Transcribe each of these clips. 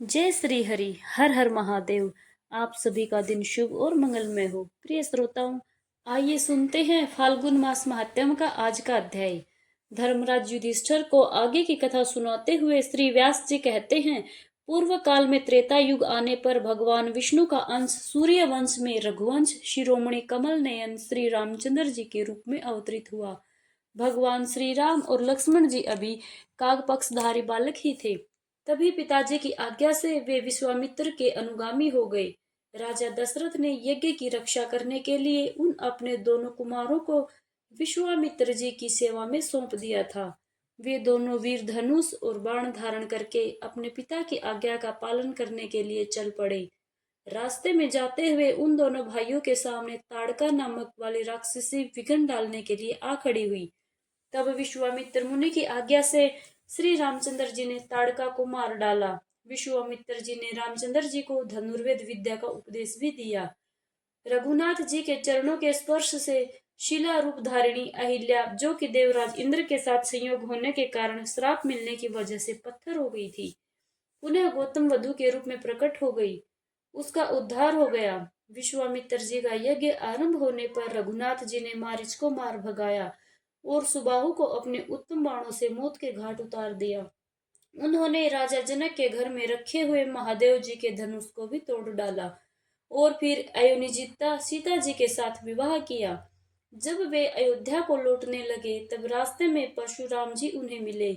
जय श्री हरि। हर हर महादेव। आप सभी का दिन शुभ और मंगलमय हो। प्रिय श्रोताओं, आइए सुनते हैं फाल्गुन मास महात्म्य का आज का अध्याय। धर्मराज युधिष्ठिर को आगे की कथा सुनाते हुए श्री व्यास जी कहते हैं, पूर्व काल में त्रेता युग आने पर भगवान विष्णु का अंश सूर्य वंश में रघुवंश शिरोमणि कमल नयन श्री रामचंद्र जी के रूप में अवतरित हुआ। भगवान श्री राम और लक्ष्मण जी अभी कागपक्षधारी बालक ही थे। तभी पिताजी की आज्ञा से वे विश्वामित्र के अनुगामी हो गए। राजा दशरथ ने यज्ञ की रक्षा करने के लिए उन अपने दोनों कुमारों को विश्वामित्र जी की सेवा में सौंप दिया था। वे दोनों वीर धनुष और बाण धारण करके अपने पिता की आज्ञा का पालन करने के लिए चल पड़े। रास्ते में जाते हुए उन दोनों भाइयों के सामने ताड़का नामक वाली राक्षसी विघ्न डालने के लिए आ खड़ी हुई। तब विश्वामित्र मुनि की आज्ञा से श्री रामचंद्र जी ने ताड़का को मार डाला। विश्वामित्र जी ने रामचंद्र जी को धनुर्वेद विद्या का उपदेश भी दिया। रघुनाथ जी के चरणों के स्पर्श से शिला रूप धारिणी अहिल्या, जो कि देवराज इंद्र के साथ संयोग होने के कारण श्राप मिलने की वजह से पत्थर हो गई थी, पुनः गौतम वधु के रूप में प्रकट हो गई। उसका उद्धार हो गया। विश्वामित्र जी का यज्ञ आरंभ होने पर रघुनाथ जी ने मारीच को मार भगाया और सुबाहु को अपने उत्तम बाणों से मौत के घाट उतार दिया। उन्होंने राजा जनक के घर में रखे हुए महादेव जी के धनुष को भी तोड़ डाला और फिर अयोनिजिता सीता जी के साथ विवाह किया। जब वे अयोध्या को लौटने लगे तब रास्ते में परशुराम जी उन्हें मिले।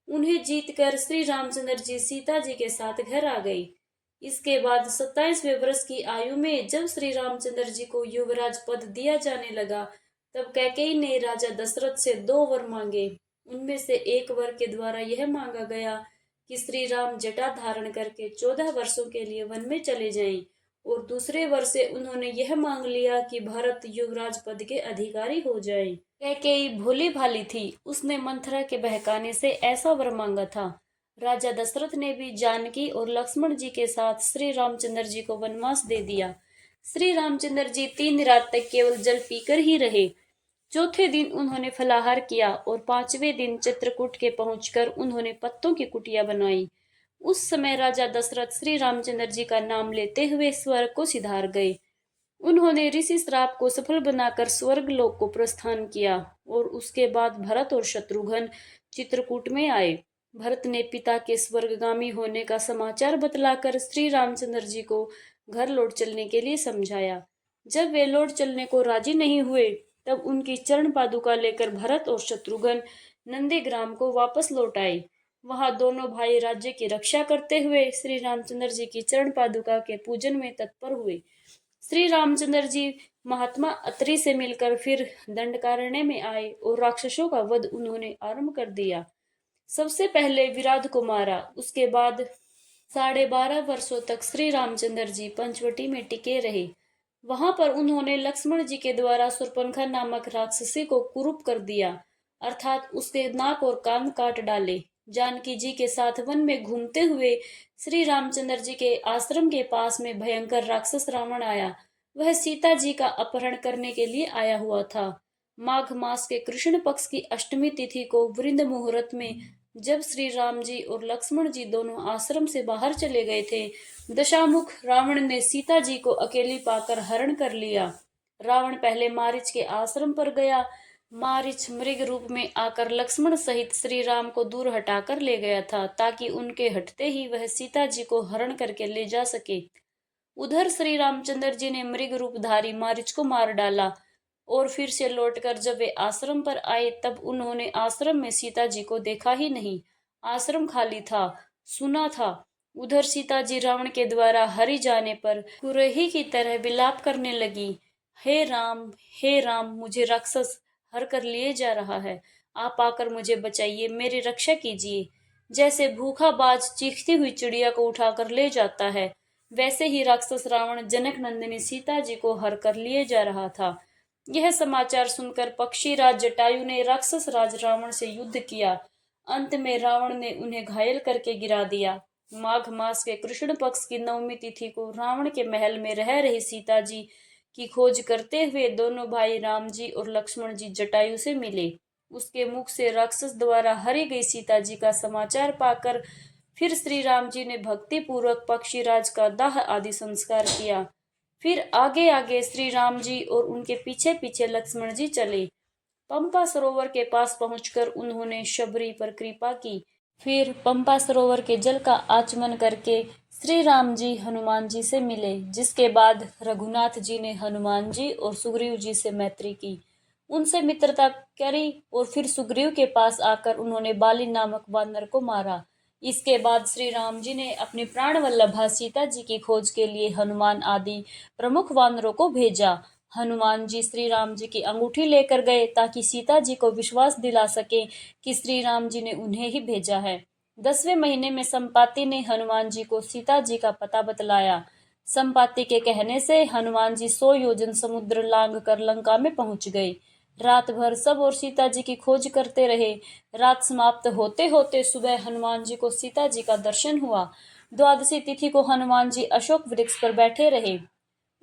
उन्हें जीतकर श्री रामचंद्र जी सीता जी के साथ घर आ गए। इसके बाद 27वें वर्ष की आयु में जब श्री रामचंद्र जी को युवराज पद दिया जाने लगा, तब कैकेयी ने राजा दशरथ से 2 वर मांगे। उनमें से एक वर के द्वारा यह मांगा गया कि श्री राम जटा धारण करके 14 वर्षों के लिए वन में चले जाएं, और दूसरे वर से उन्होंने यह मांग लिया कि भरत युवराज पद के अधिकारी हो जाएं। कैकेयी भोली भाली थी, उसने मंथरा के बहकाने से ऐसा वर मांगा था। राजा दशरथ ने भी जानकी और लक्ष्मण जी के साथ श्री रामचंद्र जी को वनवास दे दिया। श्री रामचंद्र जी 3 रात तक केवल जल पीकर ही रहे। चौथे दिन उन्होंने फलाहार किया और 5वें दिन चित्रकूट के पहुंचकर उन्होंने पत्तों की कुटिया बनाई। उस समय राजा दशरथ श्री रामचंद्र जी का नाम लेते हुए स्वर्ग को सिधार गए। उन्होंने ऋषि श्राप को सफल बनाकर स्वर्ग लोक को प्रस्थान किया और उसके बाद भरत और शत्रुघ्न चित्रकूट में आए। भरत ने पिता के स्वर्गगामी होने का समाचार बतलाकर श्री रामचंद्र जी को घर लौट चलने के लिए समझाया। जब वे लौट चलने को राजी नहीं हुए, तब उनकी चरण पादुका लेकर भरत और शत्रुघ्न नंदीग्राम को वापस लौट आए। वहां दोनों भाई राज्य की रक्षा करते हुए श्री रामचंद्र जी की चरण पादुका के पूजन में तत्पर हुए। श्री रामचंद्र जी महात्मा अत्रि से मिलकर फिर दंडकारण्य में आए और राक्षसों का वध उन्होंने आरंभ कर दिया। सबसे पहले विराट को मारा। उसके बाद 12.5 वर्षों तक श्री रामचंद्र जी पंचवटी में टिके रहे। वहां पर उन्होंने लक्ष्मण जी के द्वारा शूर्पणखा नामक राक्षसी को कुरूप कर दिया, अर्थात उसके नाक और कान काट डाले। जानकी जी के साथ वन में घूमते हुए श्री रामचंद्र जी के आश्रम के पास में भयंकर राक्षस रावण आया। वह सीता जी का अपहरण करने के लिए आया हुआ था। माघ मास के कृष्ण पक्ष की अष्टमी तिथि को वृंद मुहूर्त में जब श्री राम जी और लक्ष्मण जी दोनों आश्रम से बाहर चले गए थे, दशामुख रावण ने सीता जी को अकेली पाकर हरण कर लिया। रावण पहले मारीच के आश्रम पर गया। मारीच मृग रूप में आकर लक्ष्मण सहित श्री राम को दूर हटाकर ले गया था, ताकि उनके हटते ही वह सीता जी को हरण करके ले जा सके। उधर श्री रामचंद्र जी ने मृग रूपधारी मारीच को मार डाला और फिर से लौटकर जब वे आश्रम पर आए, तब उन्होंने आश्रम में सीता जी को देखा ही नहीं। आश्रम खाली था, सुना था। उधर सीता जी रावण के द्वारा हरि जाने पर कुरही की तरह विलाप करने लगी। हे राम, मुझे राक्षस हर कर लिए जा रहा है। आप आकर मुझे बचाइए, मेरी रक्षा कीजिए। जैसे भूखा बाज चीखती हुई चिड़िया को उठाकर ले जाता है, वैसे ही राक्षस रावण जनक नंदिनी सीता जी को हर कर लिए जा रहा था। यह समाचार सुनकर पक्षीराज जटायु ने राक्षस राज रावण से युद्ध किया। अंत में रावण ने उन्हें घायल करके गिरा दिया। माघ मास के कृष्ण पक्ष की 9वीं तिथि को रावण के महल में रह रही सीता जी की खोज करते हुए दोनों भाई राम जी और लक्ष्मण जी जटायु से मिले। उसके मुख से राक्षस द्वारा हरी गई सीता जी का समाचार पाकर फिर श्री राम जी ने भक्ति पूर्वक पक्षीराज का दाह आदि संस्कार किया। फिर आगे आगे श्री राम जी और उनके पीछे पीछे लक्ष्मण जी चले। पंपा सरोवर के पास पहुंचकर उन्होंने शबरी पर कृपा की। फिर पंपा सरोवर के जल का आचमन करके श्री राम जी हनुमान जी से मिले, जिसके बाद रघुनाथ जी ने हनुमान जी और सुग्रीव जी से मैत्री की, उनसे मित्रता करी और फिर सुग्रीव के पास आकर उन्होंने बाली नामक वानर को मारा। इसके बाद श्री राम जी ने अपनी प्राण वल्लभा सीता जी की खोज के लिए हनुमान आदि प्रमुख वानरों को भेजा। हनुमान जी श्री राम जी की अंगूठी लेकर गए ताकि सीता जी को विश्वास दिला सके कि श्री राम जी ने उन्हें ही भेजा है। 10वें महीने में संपाति ने हनुमान जी को सीता जी का पता बतलाया। संपाति के कहने से हनुमान जी 100 योजन समुद्र लांघ कर लंका में पहुंच गए। रात भर सब और सीता जी की खोज करते रहे। रात समाप्त होते होते सुबह हनुमान जी को सीता जी का दर्शन हुआ। द्वादशी तिथि को हनुमान जी अशोक वृक्ष पर बैठे रहे।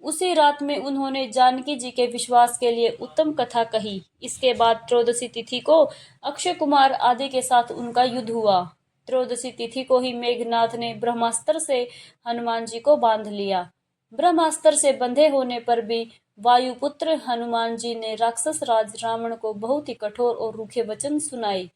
उसी रात में उन्होंने जानकी जी के विश्वास के लिए उत्तम कथा कही। इसके बाद त्रयोदशी तिथि को अक्षय कुमार आदि के साथ उनका युद्ध हुआ। त्रयोदशी तिथि को ही मेघनाथ ने ब्रह्मास्त्र से हनुमान जी को बांध लिया। ब्रह्मास्त्र से बंधे होने पर भी वायुपुत्र हनुमान जी ने राक्षस राज रावण को बहुत ही कठोर और रूखे वचन सुनाए,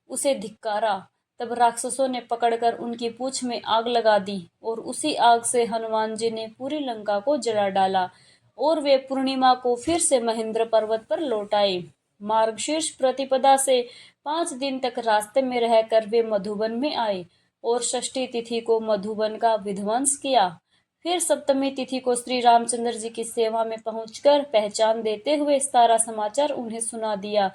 उसे धिक्कारा। तब राक्षसों ने पकड़कर उनकी पूंछ में आग लगा दी और उसी आग से हनुमान जी ने पूरी लंका को जला डाला और वे पूर्णिमा को फिर से महेंद्र पर्वत पर लौट आए। मार्गशीर्ष प्रतिपदा से 5 दिन तक रास्ते में रहकर वे मधुबन में आए और षष्ठी तिथि को मधुबन का विध्वंस किया। फिर सप्तमी तिथि को श्री रामचंद्र जी की सेवा में पहुंचकर पहचान देते हुए सारा समाचार उन्हें सुना दिया।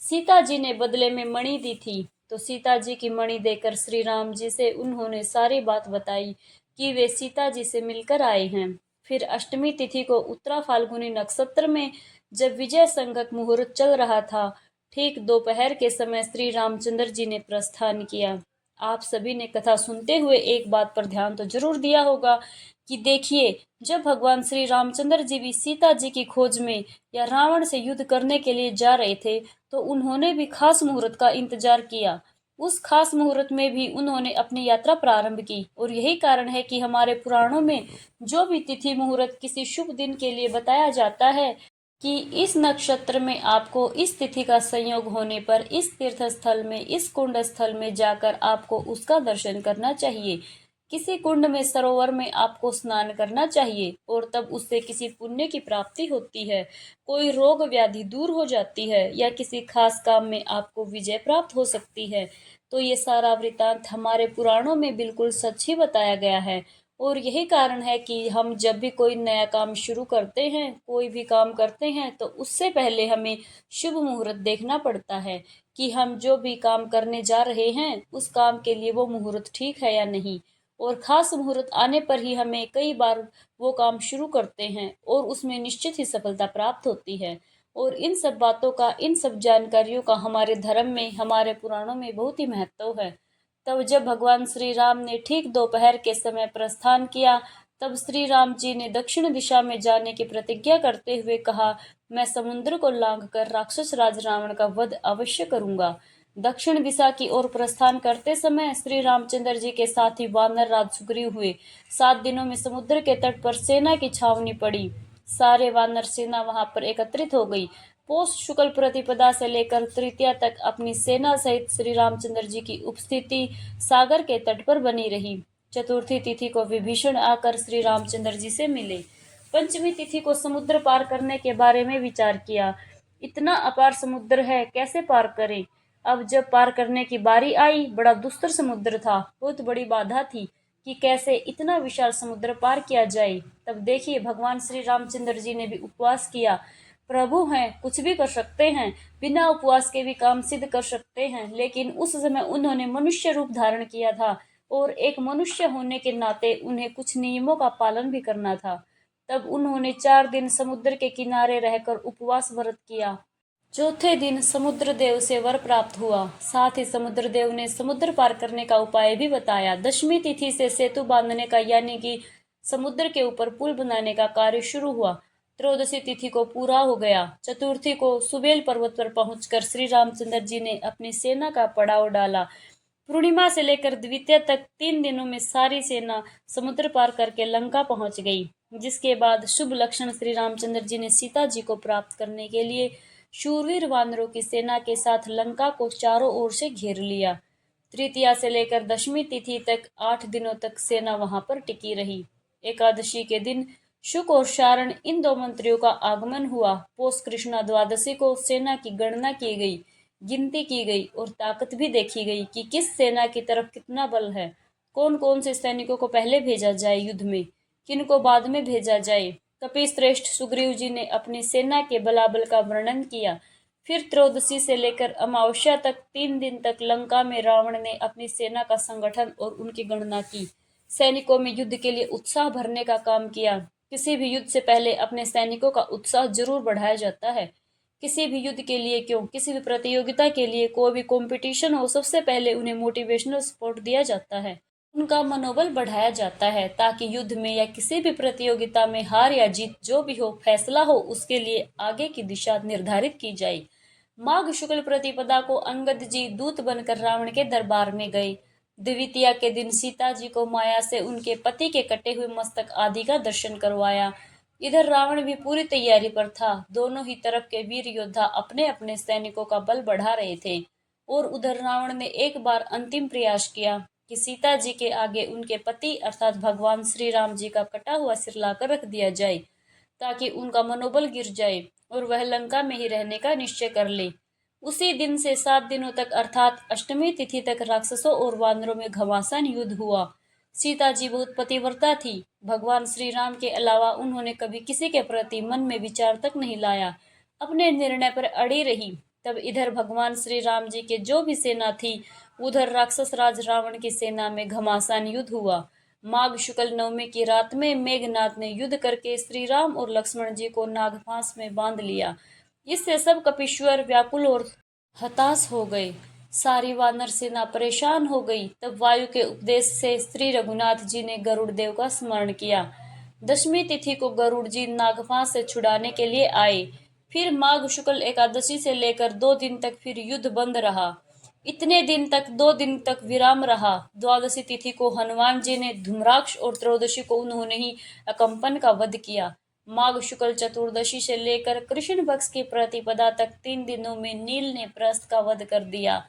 सीता जी ने बदले में मणि दी थी, तो सीता जी की मणि देकर श्री राम जी से उन्होंने सारी बात बताई कि वे सीता जी से मिलकर आए हैं। फिर अष्टमी तिथि को उत्तरा फाल्गुनी नक्षत्र में जब विजय संगत मुहूर्त चल रहा था, ठीक दोपहर के समय श्री रामचंद्र जी ने प्रस्थान किया। आप सभी ने कथा सुनते हुए एक बात पर ध्यान तो जरूर दिया होगा कि देखिए, जब भगवान श्री रामचंद्र जी भी सीता जी की खोज में या रावण से युद्ध करने के लिए जा रहे थे, तो उन्होंने भी खास मुहूर्त का इंतजार किया। उस खास मुहूर्त में भी उन्होंने अपनी यात्रा प्रारंभ की और यही कारण है कि हमारे पुराणों में जो भी तिथि मुहूर्त किसी शुभ दिन के लिए बताया जाता है कि इस नक्षत्र में आपको इस तिथि का संयोग होने पर इस तीर्थ स्थल में, इस कुंड स्थल में जाकर आपको उसका दर्शन करना चाहिए। किसी कुंड में, सरोवर में आपको स्नान करना चाहिए और तब उससे किसी पुण्य की प्राप्ति होती है, कोई रोग व्याधि दूर हो जाती है या किसी खास काम में आपको विजय प्राप्त हो सकती है। तो ये सारा वृतांत हमारे पुराणों में बिल्कुल सच ही बताया गया है और यही कारण है कि हम जब भी कोई नया काम शुरू करते हैं, कोई भी काम करते हैं, तो उससे पहले हमें शुभ मुहूर्त देखना पड़ता है कि हम जो भी काम करने जा रहे हैं उस काम के लिए वो मुहूर्त ठीक है या नहीं। और खास मुहूर्त आने पर ही हमें कई बार वो काम शुरू करते हैं और उसमें निश्चित ही सफलता प्राप्त होती है। और इन सब बातों का, इन सब जानकारियों का हमारे धर्म में, हमारे पुराणों में बहुत ही महत्व है। तब जब भगवान श्री राम ने ठीक दोपहर के समय प्रस्थान किया, तब श्री राम जी ने दक्षिण दिशा में जाने की प्रतिज्ञा करते हुए कहा, मैं समुद्र को लांघकर राक्षस राज रावण का वध अवश्य करूंगा। दक्षिण दिशा की ओर प्रस्थान करते समय श्री रामचंद्र जी के साथ ही वानर राज सुग्रीव हुए। 7 दिनों में समुद्र के तट पर सेना की छावनी पड़ी। सारे वानर सेना वहां पर एकत्रित हो गई। पौष शुक्ल प्रतिपदा से लेकर तृतीया तक अपनी सेना सहित श्री रामचंद्र जी की उपस्थिति सागर के तट पर बनी रही। चतुर्थी तिथि को विभीषण आकर श्री रामचंद्र जी से मिले। पंचमी तिथि को समुद्र पार करने के बारे में विचार किया। इतना अपार समुद्र है, कैसे पार करें। अब जब पार करने की बारी आई, बड़ा दुस्तर समुद्र था, बहुत बड़ी बाधा थी कि कैसे इतना विशाल समुद्र पार किया जाए। तब देखिए, भगवान श्री रामचंद्र जी ने भी उपवास किया। प्रभु हैं, कुछ भी कर सकते हैं, बिना उपवास के भी काम सिद्ध कर सकते हैं, लेकिन उस समय उन्होंने मनुष्य रूप धारण किया था और एक मनुष्य होने के नाते उन्हें कुछ नियमों का पालन भी करना था। तब उन्होंने 4 दिन समुद्र के किनारे रहकर उपवास व्रत किया। चौथे दिन समुद्र देव से वर प्राप्त हुआ। साथ ही समुद्र देव ने समुद्र पार करने का उपाय भी बताया। दशमी तिथि से सेतु बांधने का, यानी कि समुद्र के ऊपर पुल बनाने का कार्य शुरू हुआ। त्रयोदशी तिथि को पूरा हो गया। चतुर्थी को सुबेल पर्वत पर पहुंचकर श्री रामचंद्र जी ने अपनी सेना का पड़ाव डाला। पूर्णिमा से लेकर द्वितीया तक 3 दिनों में सारी सेना समुद्र पार करके लंका पहुंच गई, जिसके बाद शुभ लक्षण श्री रामचंद्र जी ने सीता जी को प्राप्त करने के लिए शूरवीर वानरों की सेना के साथ लंका को चारों ओर से घेर लिया। तृतीया से लेकर दशमी तिथि तक 8 दिनों तक सेना वहां पर टिकी रही। एकादशी के दिन शुक और शारण इन दो मंत्रियों का आगमन हुआ। पोष कृष्णा द्वादशी को सेना की गणना की गई, गिनती की गई और ताकत भी देखी गई कि किस सेना की तरफ कितना बल है, कौन कौन से सैनिकों को पहले भेजा जाए युद्ध में, किन को बाद में भेजा जाए। कपिश्रेष्ठ सुग्रीव जी ने अपनी सेना के बलाबल का वर्णन किया। फिर त्रयोदशी से लेकर अमावस्या तक 3 दिन तक लंका में रावण ने अपनी सेना का संगठन और उनकी गणना की, सैनिकों में युद्ध के लिए उत्साह भरने का काम किया। किसी भी युद्ध से पहले अपने सैनिकों का उत्साह जरूर बढ़ाया जाता है। किसी भी युद्ध के लिए क्यों, किसी भी प्रतियोगिता के लिए, कोई भी कंपटीशन हो, सबसे पहले उन्हें मोटिवेशनल सपोर्ट दिया जाता है, उनका मनोबल बढ़ाया जाता है, ताकि युद्ध में या किसी भी प्रतियोगिता में हार या जीत जो भी हो, फैसला हो, उसके लिए आगे की दिशा निर्धारित की जाए। माघ शुक्ल प्रतिपदा को अंगद जी दूत बनकर रावण के दरबार में गए। द्वितीया के दिन सीता जी को माया से उनके पति के कटे हुए मस्तक आदि का दर्शन करवाया। इधर रावण भी पूरी तैयारी पर था। दोनों ही तरफ के वीर योद्धा अपने अपने सैनिकों का बल बढ़ा रहे थे और उधर रावण ने एक बार अंतिम प्रयास किया कि सीता जी के आगे उनके पति अर्थात भगवान श्री राम जी का कटा हुआ सिर लाकर रख दिया जाए, ताकि उनका मनोबल गिर जाए और वह लंका में ही रहने का निश्चय कर ले। उसी दिन से 7 दिनों तक अर्थात अष्टमी तिथि तक राक्षसों और वानरों में घमासान युद्ध हुआ। सीता जी बहुत पतिव्रता थी। भगवान श्री राम के अलावा उन्होंने कभी किसी के प्रति मन में विचार तक नहीं लाया, अपने निर्णय पर अड़ी रही। तब इधर भगवान श्री राम जी के जो भी सेना थी, उधर राक्षस राज रावण की सेना में घमासान युद्ध हुआ। माघ शुक्ल नवमी की रात में मेघनाथ ने युद्ध करके श्री राम और लक्ष्मण जी को नागपाश में बांध लिया। इससे सब कपीश्वर व्याकुल और हताश हो गए। सारी वानर सेना परेशान हो गई। तब वायु के उपदेश से श्री रघुनाथ जी ने गरुड़ देव का स्मरण किया। दशमी तिथि को गरुड़ जी नागपाश से छुड़ाने के लिए आए। फिर माघ शुक्ल एकादशी से लेकर 2 दिन तक फिर युद्ध बंद रहा। इतने दिन तक 2 दिन तक विराम रहा। द्वादशी तिथि को हनुमान जी ने धूम्राक्ष और त्रयोदशी को उन्होंने ही अकंपन का वध किया। माघ शुक्ल चतुर्दशी से लेकर कृष्ण पक्ष की प्रतिपदा तक 3 दिनों में नील ने प्रस्थ का वध कर दिया।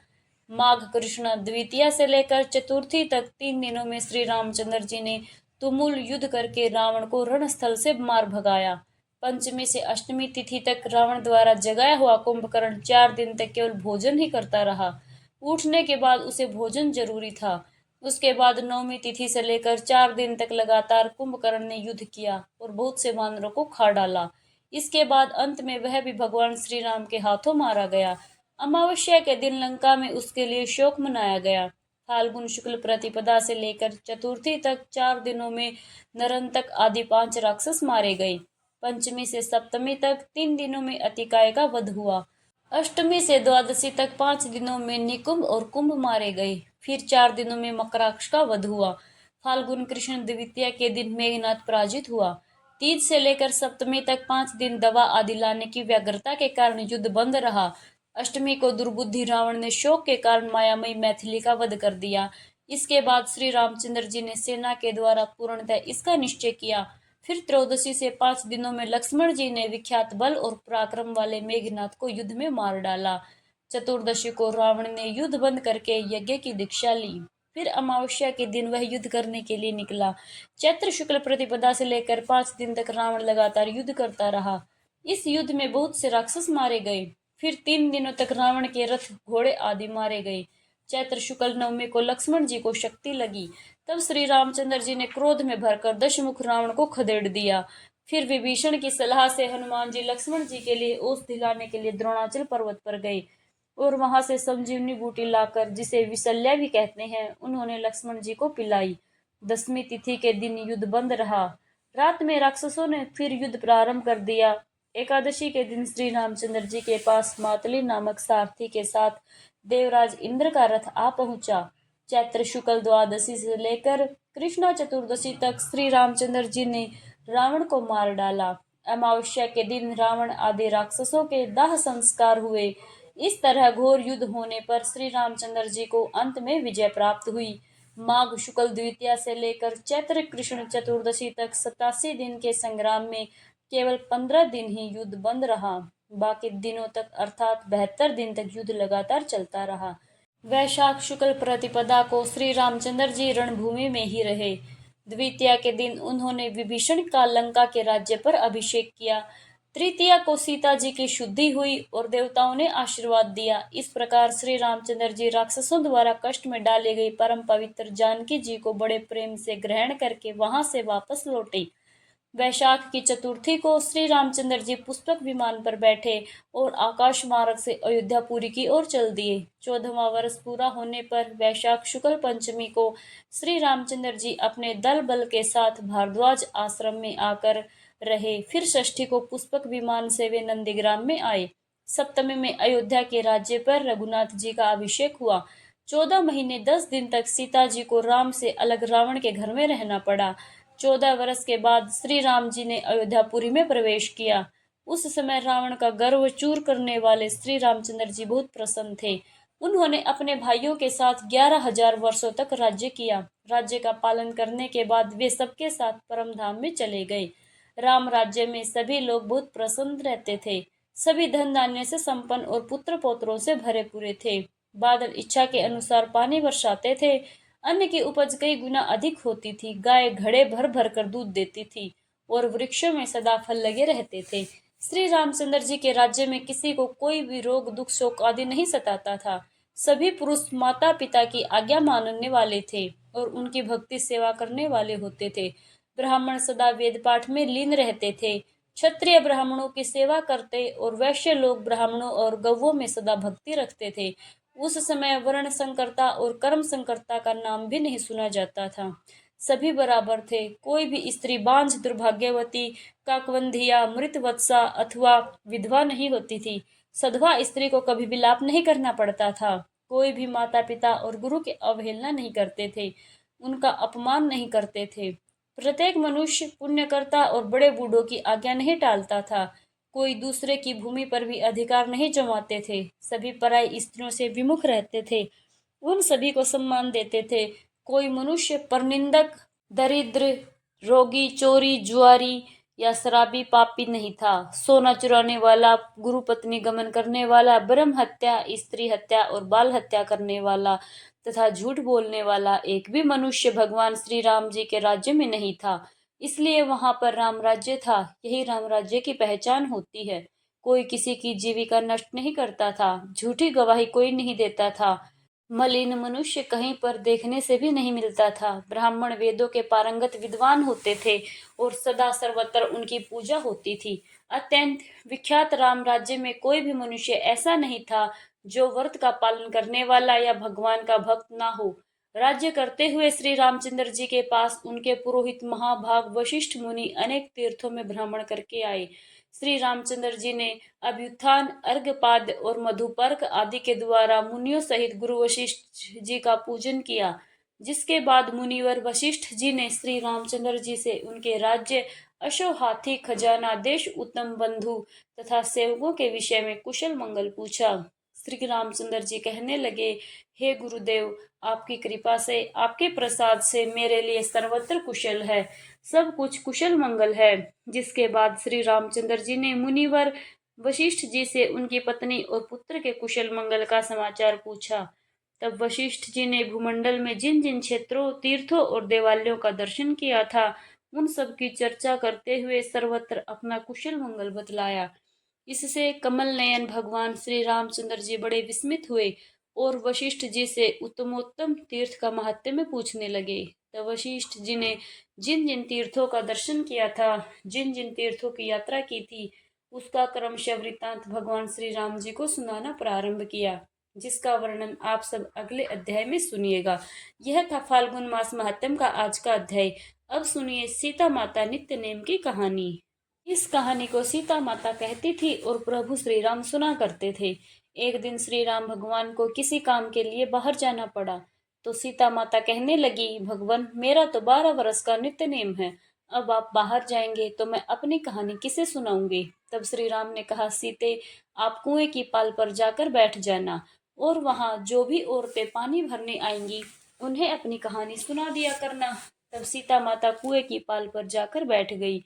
माघ कृष्ण द्वितीया से लेकर चतुर्थी तक 3 दिनों में श्री रामचंद्र जी ने तुमुल युद्ध करके रावण को रणस्थल से मार भगाया। पंचमी से अष्टमी तिथि तक रावण द्वारा जगाया हुआ कुंभकर्ण 4 दिन तक केवल भोजन ही करता रहा। उठने के बाद उसे भोजन जरूरी था। उसके बाद नवमी तिथि से लेकर 4 दिन तक लगातार कुंभकर्ण ने युद्ध किया और बहुत से वानरों को खा डाला। इसके बाद अंत में वह भी भगवान श्री राम के हाथों मारा गया। अमावस्या के दिन लंका में उसके लिए शोक मनाया गया। फाल्गुन शुक्ल प्रतिपदा से लेकर चतुर्थी तक 4 दिनों में नरंतक आदि 5 राक्षस मारे गए। पंचमी से सप्तमी तक 3 दिनों में अतिकाय का वध हुआ। अष्टमी से द्वादशी तक 5 दिनों में निकुंभ और कुंभ मारे गए। फिर 4 दिनों में मकराक्ष का वध हुआ। फाल्गुन कृष्ण द्वितीया के दिन मेघनाथ पराजित हुआ। तीज से लेकर सप्तमी तक 5 दिन दवा आदि लाने की व्यग्रता के कारण युद्ध बंद रहा। अष्टमी को दुर्बुद्धि रावण ने शोक के कारण मायामयी मैथिली का वध कर दिया। इसके बाद श्री रामचंद्र जी ने सेना के द्वारा पूर्णतः इसका निश्चय किया। फिर त्रयोदशी से 5 दिनों में लक्ष्मण जी ने विख्यात बल और पराक्रम वाले मेघनाथ को युद्ध में मार डाला। चतुर्दशी को रावण ने युद्ध बंद करके यज्ञ की दीक्षा ली। फिर अमावस्या के दिन वह युद्ध करने के लिए निकला। चैत्र शुक्ल प्रतिपदा से लेकर 5 दिन तक रावण लगातार युद्ध करता रहा। इस युद्ध में बहुत से राक्षस मारे गए। फिर 3 दिनों तक रावण के रथ घोड़े आदि मारे गए। चैत्र शुक्ल नवमी को लक्ष्मण जी को शक्ति लगी। तब श्री रामचंद्र जी ने क्रोध में भरकर दशमुख रावण को खदेड़ दिया। फिर विभीषण की सलाह से हनुमान जी लक्ष्मण जी के लिए औषधि लाने के लिए द्रोणाचल पर्वत पर गए और वहां से संजीवनी बूटी लाकर, जिसे विशल्या भी कहते हैं, उन्होंने लक्ष्मण जी को पिलाई। दसवीं तिथि के दिन युद्ध बंद रहा। रात में राक्षसों ने फिर युद्ध प्रारंभ कर दिया। एकादशी के दिन श्री रामचंद्र जी के पास मातली नामक सारथी के साथ देवराज इंद्र का रथ आ पहुंचा। चैत्र शुक्ल द्वादशी से लेकर कृष्णा चतुर्दशी तक श्री रामचंद्र जी ने रावण को मार डाला। अमावस्या के दिन रावण आदि राक्षसों के दाह संस्कार हुए। इस तरह घोर युद्ध होने पर श्री रामचंद्र जी को अंत में विजय प्राप्त हुई। माघ शुक्ल द्वितीया से लेकर चैत्र कृष्ण चतुर्दशी तक 87 दिन के संग्राम में केवल 15 दिन ही युद्ध बंद रहा। बाकी दिनों तक अर्थात 72 दिन तक युद्ध लगातार चलता रहा। वैशाख शुक्ल प्रतिपदा को श्री रामचंद्र जी रणभूमि में ही रहे। द्वितीया के दिन उन्होंने विभीषण का लंका के राज्य पर अभिषेक किया। तृतीया को सीता जी की शुद्धि हुई और देवताओं ने आशीर्वाद दिया। इस प्रकार श्री रामचंद्र जी राक्षसों द्वारा कष्ट में डाले गई परम पवित्र जानकी जी को बड़े प्रेम से ग्रहण करके वहां से वापस लौटे। वैशाख की चतुर्थी को श्री रामचंद्र जी पुष्पक विमान पर बैठे और आकाश मार्ग से अयोध्यापुरी की ओर चल दिए। 14वां वर्ष पूरा होने पर वैशाख शुक्ल पंचमी को श्री रामचंद्र जी अपने दल बल के साथ भारद्वाज आश्रम में आकर रहे। फिर षष्ठी को पुष्पक विमान से वे नंदीग्राम में आए। सप्तमी में अयोध्या के राज्य पर रघुनाथ जी का अभिषेक हुआ। 14 महीने 10 दिन तक सीता जी को राम से अलग रावण के घर में रहना पड़ा। 14 वर्ष के बाद श्री राम जी ने अयोध्यापुरी में प्रवेश किया। उस समय रावण का गर्व चूर करने वाले श्री रामचंद्र जी बहुत प्रसन्न थे। उन्होंने अपने भाइयों के साथ 11,000 वर्षों तक राज्य किया। राज्य का पालन करने के बाद वे सबके साथ परम धाम में चले गए। राम राज्य में सभी लोग बहुत प्रसन्न रहते थे। सभी धन धान्य से संपन्न और पुत्र पौत्रों से भरे पूरे थे। बादल इच्छा के अनुसार पानी बरसाते थे। अन्न की उपज कई गुना अधिक होती थी। गाय घड़े भर भर कर दूध देती थी और वृक्षों में सदा फल लगे रहते थे। श्री रामचंद्र जी के राज्य में किसी को कोई भी रोग दुख शोक आदि नहीं सताता था। सभी पुरुष माता पिता की आज्ञा मानने वाले थे और उनकी भक्ति सेवा करने वाले होते थे। ब्राह्मण सदा वेद पाठ में लीन रहते थे। क्षत्रिय ब्राह्मणों की सेवा करते और वैश्य लोग ब्राह्मणों और गौवों में सदा भक्ति रखते थे। उस समय वर्ण संकरता और कर्म संकरता का नाम भी नहीं सुना जाता था। सभी बराबर थे। कोई भी स्त्री बांझ, दुर्भाग्यवती, काकवंधिया, मृतवत्सा अथवा विधवा नहीं होती थी। सधवा स्त्री को कभी विलाप नहीं करना पड़ता था। कोई भी माता पिता और गुरु की अवहेलना नहीं करते थे, उनका अपमान नहीं करते थे। प्रत्येक मनुष्य पुण्यकर्ता और बड़े बूढ़ों की आज्ञा नहीं टालता था। कोई दूसरे की भूमि पर भी अधिकार नहीं जमाते थे। सभी पराई स्त्रियों से विमुख रहते थे। उन सभी को सम्मान देते थे। कोई मनुष्य परनिंदक, दरिद्र, रोगी, चोरी, जुआरी या शराबी पापी नहीं था। सोना चुराने वाला, गुरु पत्नी गमन करने वाला, ब्रह्म हत्या, स्त्री हत्या और बाल हत्या करने वाला तथा झूठ बोलने वाला एक भी मनुष्य भगवान श्री राम जी के राज्य में नहीं था। इसलिए वहां पर राम राज्य था। यही राम राज्य की पहचान होती है। कोई किसी की जीविका नष्ट नहीं करता था। झूठी गवाही कोई नहीं देता था। मलिन मनुष्य कहीं पर देखने से भी नहीं मिलता था। ब्राह्मण वेदों के पारंगत विद्वान होते थे और सदा सर्वत्र उनकी पूजा होती थी। अत्यंत विख्यात राम राज्य में कोई भी मनुष्य ऐसा नहीं था जो व्रत का पालन करने वाला या भगवान का भक्त ना हो। राज्य करते हुए श्री रामचंद्र जी के पास उनके पुरोहित महाभाग वशिष्ठ मुनि अनेक तीर्थों में भ्रमण करके आए। श्री रामचंद्र जी ने अभ्युत्थान, अर्घ्यपाद्य और मधुपर्क आदि के द्वारा मुनियों सहित गुरु वशिष्ठ जी का पूजन किया। जिसके बाद मुनिवर वशिष्ठ जी ने श्री रामचंद्र जी से उनके राज्य, अश्व, हाथी, खजाना, देश, उत्तम बंधु तथा सेवकों के विषय में कुशल मंगल पूछा। श्री रामचंद्र जी कहने लगे, हे गुरुदेव, आपकी कृपा से, आपके प्रसाद से मेरे लिए सर्वत्र कुशल है, सब कुछ कुशल मंगल है। जिसके बाद श्री रामचंद्र जी ने मुनिवर वशिष्ठ जी से उनकी पत्नी और पुत्र के कुशल मंगल का समाचार पूछा। तब वशिष्ठ जी ने भूमंडल में जिन जिन क्षेत्रों, तीर्थों और देवालयों का दर्शन किया था, उन सब की चर्चा करते हुए सर्वत्र अपना कुशल मंगल बतलाया। इससे कमल नयन भगवान श्री रामचंद्र जी बड़े विस्मित हुए और वशिष्ठ जी से उत्तमोत्तम तीर्थ का महात्म्य पूछने लगे। तब वशिष्ठ जी ने जिन जिन तीर्थों का दर्शन किया था, जिन जिन तीर्थों की यात्रा की थी, उसका क्रमशः वृत्तांत भगवान श्री राम जी को सुनाना प्रारंभ किया, जिसका वर्णन आप सब अगले अध्याय में सुनिएगा। यह था फाल्गुन मास महात्म्य का आज का अध्याय। अब सुनिए सीता माता नित्य नेम की कहानी। इस कहानी को सीता माता कहती थी और प्रभु श्री राम सुना करते थे। एक दिन श्री राम भगवान को किसी काम के लिए बाहर जाना पड़ा, तो सीता माता कहने लगी, भगवान, मेरा तो 12 वर्ष का नित्य नेम है, अब आप बाहर जाएंगे तो मैं अपनी कहानी किसे सुनाऊंगी। तब श्री राम ने कहा, सीते, आप कुएं की पाल पर जाकर बैठ जाना और वहां जो भी औरतें पानी भरने आएंगी उन्हें अपनी कहानी सुना दिया करना। तब सीता माता कुएं की पाल पर जाकर बैठ गई।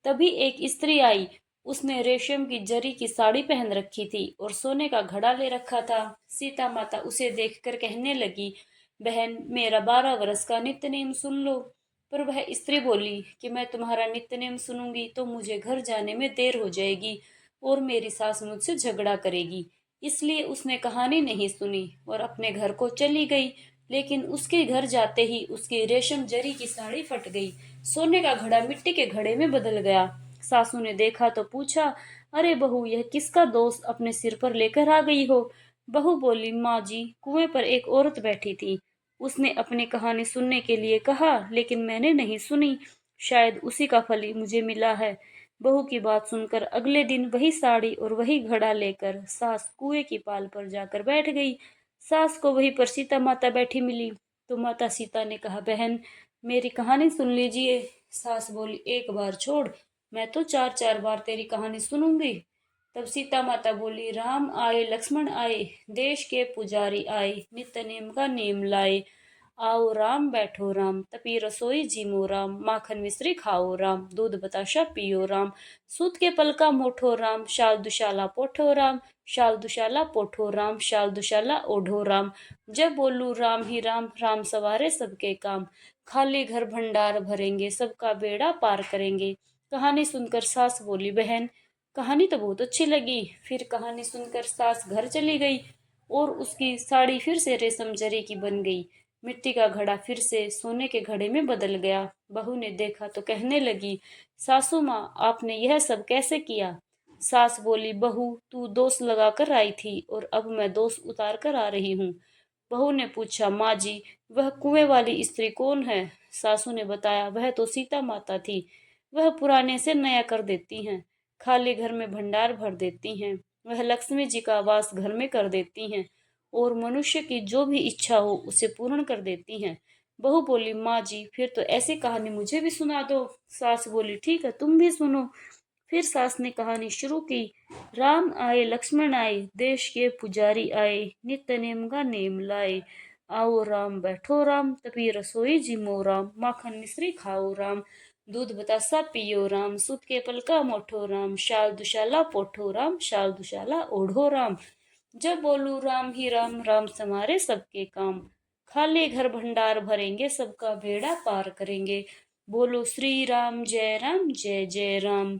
तभी एक स्त्री आई। उसने रेशम की जरी की साड़ी पहन रखी थी और सोने का घड़ा ले रखा था। सीता माता उसे देखकर कहने लगी, बहन, मेरा 12 वर्ष का नित्य नेम सुन लो। पर वह स्त्री बोली कि मैं तुम्हारा नित्य नेम सुनूंगी तो मुझे घर जाने में देर हो जाएगी और मेरी सास मुझसे झगड़ा करेगी। इसलिए उसने कहानी नहीं सुनी और अपने घर को चली गई। लेकिन उसके घर जाते ही उसकी रेशम जरी की साड़ी फट गई। सोने का घड़ा मिट्टी के घड़े में बदल गया। सासू ने देखा तो पूछा, अरे बहू, यह किसका दोष अपने सिर पर लेकर आ गई हो। बहू बोली, माँ जी, कुएं पर एक औरत बैठी थी। उसने अपनी कहानी सुनने के लिए कहा, लेकिन मैंने नहीं सुनी। शायद उसी का फल मुझे मिला है। बहू की बात सुनकर अगले दिन वही साड़ी और वही घड़ा लेकर सास कुएं की पाल पर जाकर बैठ गई। सास को वहीं पर सीता माता बैठी मिली तो माता सीता ने कहा, बहन, मेरी कहानी सुन लीजिए। सास बोली, एक बार छोड़, मैं तो 4 4 बार तेरी कहानी सुनूंगी। तब सीता माता बोली, राम आए लक्ष्मण आए, देश के पुजारी आए, नित्य नेम का नेम लाए। आओ राम बैठो राम, तपी रसोई जीमो राम, माखन मिश्री खाओ राम, दूध बताशा पियो राम, सूत के पलका मोठो राम, शाल दुशाला पोठो राम, शाल दुशाला पोठो राम, शाल दुशाला ओढ़ो राम। जब बोलू राम ही राम, राम सवारे सबके काम, खाली घर भंडार भरेंगे, सबका बेड़ा पार करेंगे। कहानी सुनकर सास बोली, बहन, कहानी तो बहुत अच्छी लगी। फिर कहानी सुनकर सास घर चली गई और उसकी साड़ी फिर से रेशम जरी की बन गई। मिट्टी का घड़ा फिर से सोने के घड़े में बदल गया। बहू ने देखा तो कहने लगी, सासू माँ, आपने यह सब कैसे किया। सास बोली, बहू, तू दोष लगा कर आई थी और अब मैं दोष उतार कर आ रही हूँ। बहू ने पूछा, माँ जी, वह कुएं वाली स्त्री कौन है। सासू ने बताया, वह तो सीता माता थी। वह पुराने से नया कर देती हैं, खाली घर में भंडार भर देती हैं। वह लक्ष्मी जी का वास घर में कर देती हैं और मनुष्य की जो भी इच्छा हो उसे पूर्ण कर देती हैं। बहू बोली, माँ जी, फिर तो ऐसी कहानी मुझे भी सुना दो। सास बोली, ठीक है, तुम भी सुनो। फिर सास ने कहानी शुरू की। राम आए लक्ष्मण आए, देश के पुजारी आए, नित्य नेम का नेम लाए। आओ राम बैठो राम, तपी रसोई जिमो राम, माखन मिश्री खाओ राम, दूध बतासा पियो राम, सूत के पलका मोठो राम, शाल दुशाला पोठो राम, शाल दुशाला ओढ़ो राम। जब बोलू राम ही राम, राम समारे सबके काम, खाली घर भंडार भरेंगे, सबका बेड़ा पार करेंगे। बोलो श्री राम, जय राम, जय जय राम।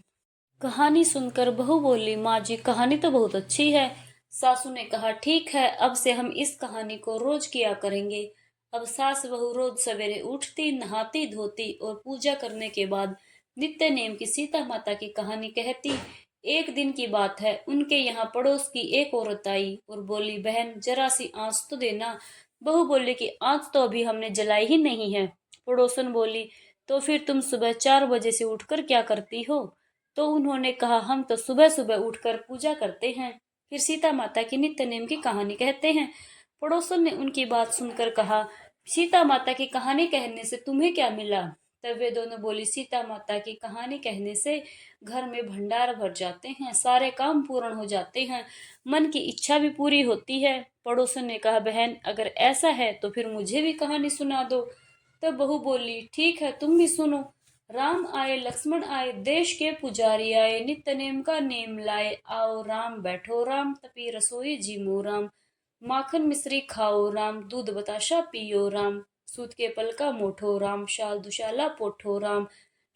कहानी सुनकर बहू बोली, माँ जी, कहानी तो बहुत अच्छी है। सासू ने कहा, ठीक है, अब से हम इस कहानी को रोज किया करेंगे। अब सास बहू रोज सवेरे उठती, नहाती धोती और पूजा करने के बाद नित्य नेम की सीता माता की कहानी कहती। एक दिन की बात है, उनके यहाँ पड़ोस की एक औरत आई और बोली, बहन, जरा सी आंच तो देना। बहू बोली कि आंच तो अभी हमने जलाई ही नहीं है। पड़ोसन बोली, तो फिर तुम सुबह 4 बजे से उठकर क्या करती हो। तो उन्होंने कहा, हम तो सुबह सुबह उठकर पूजा करते हैं, फिर सीता माता की नित्य नेम की कहानी कहते हैं। पड़ोसन ने उनकी बात सुनकर कहा, सीता माता की कहानी कहने से तुम्हें क्या मिला। तब वे दोनों बोली, सीता माता की कहानी कहने से घर में भंडार भर जाते हैं, सारे काम पूर्ण हो जाते हैं, मन की इच्छा भी पूरी होती है। पड़ोसन ने कहा, बहन, अगर ऐसा है तो फिर मुझे भी कहानी सुना दो। तब बहू बोली, ठीक है, तुम भी सुनो। राम आए लक्ष्मण आए, देश के पुजारी आए, नित्य नेम का नेम लाए। आओ राम बैठो राम, तपी रसोई जीमो राम, माखन मिश्री खाओ राम, दूध बताशा पियो राम, सूत के पलका मोठो राम, शाल दुशाला पोठो राम,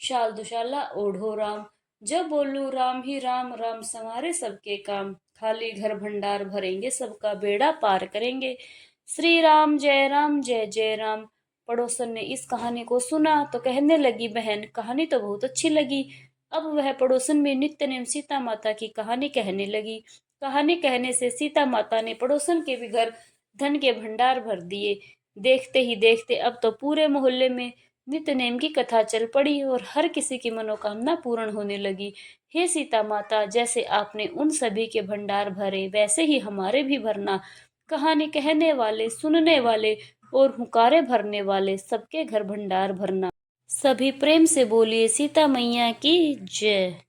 शाल दुशाला ओढ़ो राम। जब बोलू राम ही राम, राम संवारे सबके काम, खाली घर भंडार भरेंगे, सबका बेड़ा पार करेंगे। श्री राम, जय राम, जय जय राम। पड़ोसन ने इस कहानी को सुना तो कहने लगी, बहन, कहानी तो बहुत अच्छी लगी। अब वह पड़ोसन भी नित्य नेम सीता माता की कहानी कहने लगी। कहानी कहने से सीता माता ने पड़ोसन के भी घर धन के भंडार भर दिए। देखते ही देखते अब तो पूरे मोहल्ले में नित्य नेम की कथा चल पड़ी और हर किसी की मनोकामना पूर्ण होने लगी। हे सीता माता, जैसे आपने उन सभी के भंडार भरे, वैसे ही हमारे भी भरना। कहानी कहने वाले, सुनने वाले और हुकारे भरने वाले सबके घर भंडार भरना। सभी प्रेम से बोलिए सीता मैया की जय।